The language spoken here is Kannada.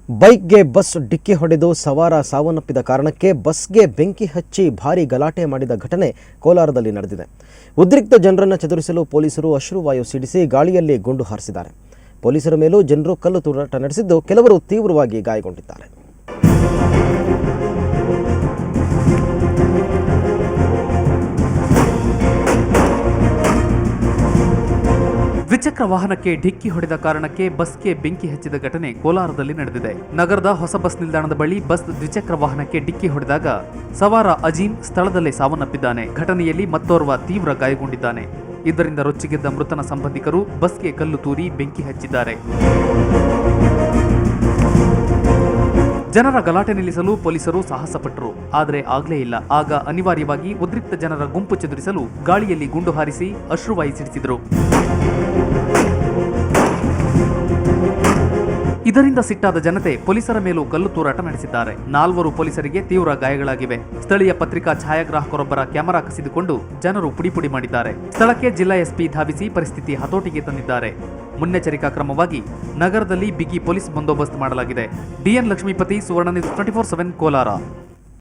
ಬೈಕ್ಗೆ ಬಸ್ ಡಿಕ್ಕಿ ಹೊಡೆದು ಸವಾರ ಸಾವನ್ನಪ್ಪಿದ ಕಾರಣಕ್ಕೆ ಬಸ್ಗೆ ಬೆಂಕಿ ಹಚ್ಚಿ ಭಾರೀ ಗಲಾಟೆ ಮಾಡಿದ ಘಟನೆ ಕೋಲಾರದಲ್ಲಿ ನಡೆದಿದೆ. ಉದ್ರಿಕ್ತ ಜನರನ್ನು ಚದುರಿಸಲು ಪೊಲೀಸರು ಅಶ್ರುವಾಯು ಸಿಡಿಸಿ ಗಾಳಿಯಲ್ಲಿ ಗುಂಡು ಹಾರಿಸಿದ್ದಾರೆ. ಪೊಲೀಸರ ಮೇಲೂ ಜನರು ಕಲ್ಲು ತೂರಾಟ ನಡೆಸಿದ್ದು ಕೆಲವರು ತೀವ್ರವಾಗಿ ಗಾಯಗೊಂಡಿದ್ದಾರೆ. ದ್ವಿಚಕ್ರ ವಾಹನಕ್ಕೆ ಡಿಕ್ಕಿ ಹೊಡೆದ ಕಾರಣಕ್ಕೆ ಬಸ್ಗೆ ಬೆಂಕಿ ಹಚ್ಚಿದ ಘಟನೆ ಕೋಲಾರದಲ್ಲಿ ನಡೆದಿದೆ. ನಗರದ ಹೊಸ ಬಸ್ ನಿಲ್ದಾಣದ ಬಳಿ ಬಸ್ ದ್ವಿಚಕ್ರ ವಾಹನಕ್ಕೆ ಡಿಕ್ಕಿ ಹೊಡೆದಾಗ ಸವಾರ ಅಜೀಂ ಸ್ಥಳದಲ್ಲೇ ಸಾವನ್ನಪ್ಪಿದ್ದಾನೆ. ಘಟನೆಯಲ್ಲಿ ಮತ್ತೋರ್ವ ತೀವ್ರ ಗಾಯಗೊಂಡಿದ್ದಾನೆ. ಇದರಿಂದ ರೊಚ್ಚಿಗೆದ್ದ ಮೃತನ ಸಂಬಂಧಿಕರು ಬಸ್ಗೆ ಕಲ್ಲು ತೂರಿ ಬೆಂಕಿ ಹಚ್ಚಿದ್ದಾರೆ. ಜನರ ಗಲಾಟೆ ನಿಲ್ಲಿಸಲು ಪೊಲೀಸರು ಸಾಹಸ ಪಟ್ಟರು, ಆದರೆ ಆಗಲೇ ಇಲ್ಲ. ಆಗ ಅನಿವಾರ್ಯವಾಗಿ ಉದ್ರಿಕ್ತ ಜನರ ಗುಂಪು ಚದುರಿಸಲು ಗಾಳಿಯಲ್ಲಿ ಗುಂಡು ಹಾರಿಸಿ ಅಶ್ರುವಾಯು ಸಿಡಿಸಿದರು. ಇದರಿಂದ ಸಿಟ್ಟಾದ ಜನತೆ ಪೊಲೀಸರ ಮೇಲೂ ಕಲ್ಲು ತೂರಾಟ ನಡೆಸಿದ್ದಾರೆ. 4 ಪೊಲೀಸರಿಗೆ ತೀವ್ರ ಗಾಯಗಳಾಗಿವೆ. ಸ್ಥಳೀಯ ಪತ್ರಿಕಾ ಛಾಯಾಗ್ರಾಹಕರೊಬ್ಬರ ಕ್ಯಾಮೆರಾ ಕಸಿದುಕೊಂಡು ಜನರು ಪುಡಿ ಮಾಡಿದ್ದಾರೆ. ಸ್ಥಳಕ್ಕೆ ಜಿಲ್ಲಾ ಎಸ್ಪಿ ಧಾವಿಸಿ ಪರಿಸ್ಥಿತಿ ಹತೋಟಿಗೆ ತಂದಿದ್ದಾರೆ. ಮುನ್ನೆಚ್ಚರಿಕಾ ಕ್ರಮವಾಗಿ ನಗರದಲ್ಲಿ ಬಿಗಿ ಪೊಲೀಸ್ ಬಂದೋಬಸ್ತ್ ಮಾಡಲಾಗಿದೆ. ಡಿಎನ್ ಲಕ್ಷ್ಮೀಪತಿ, ಸುವರ್ಣ ನ್ಯೂಸ್ 24/7 ಕೋಲಾರ.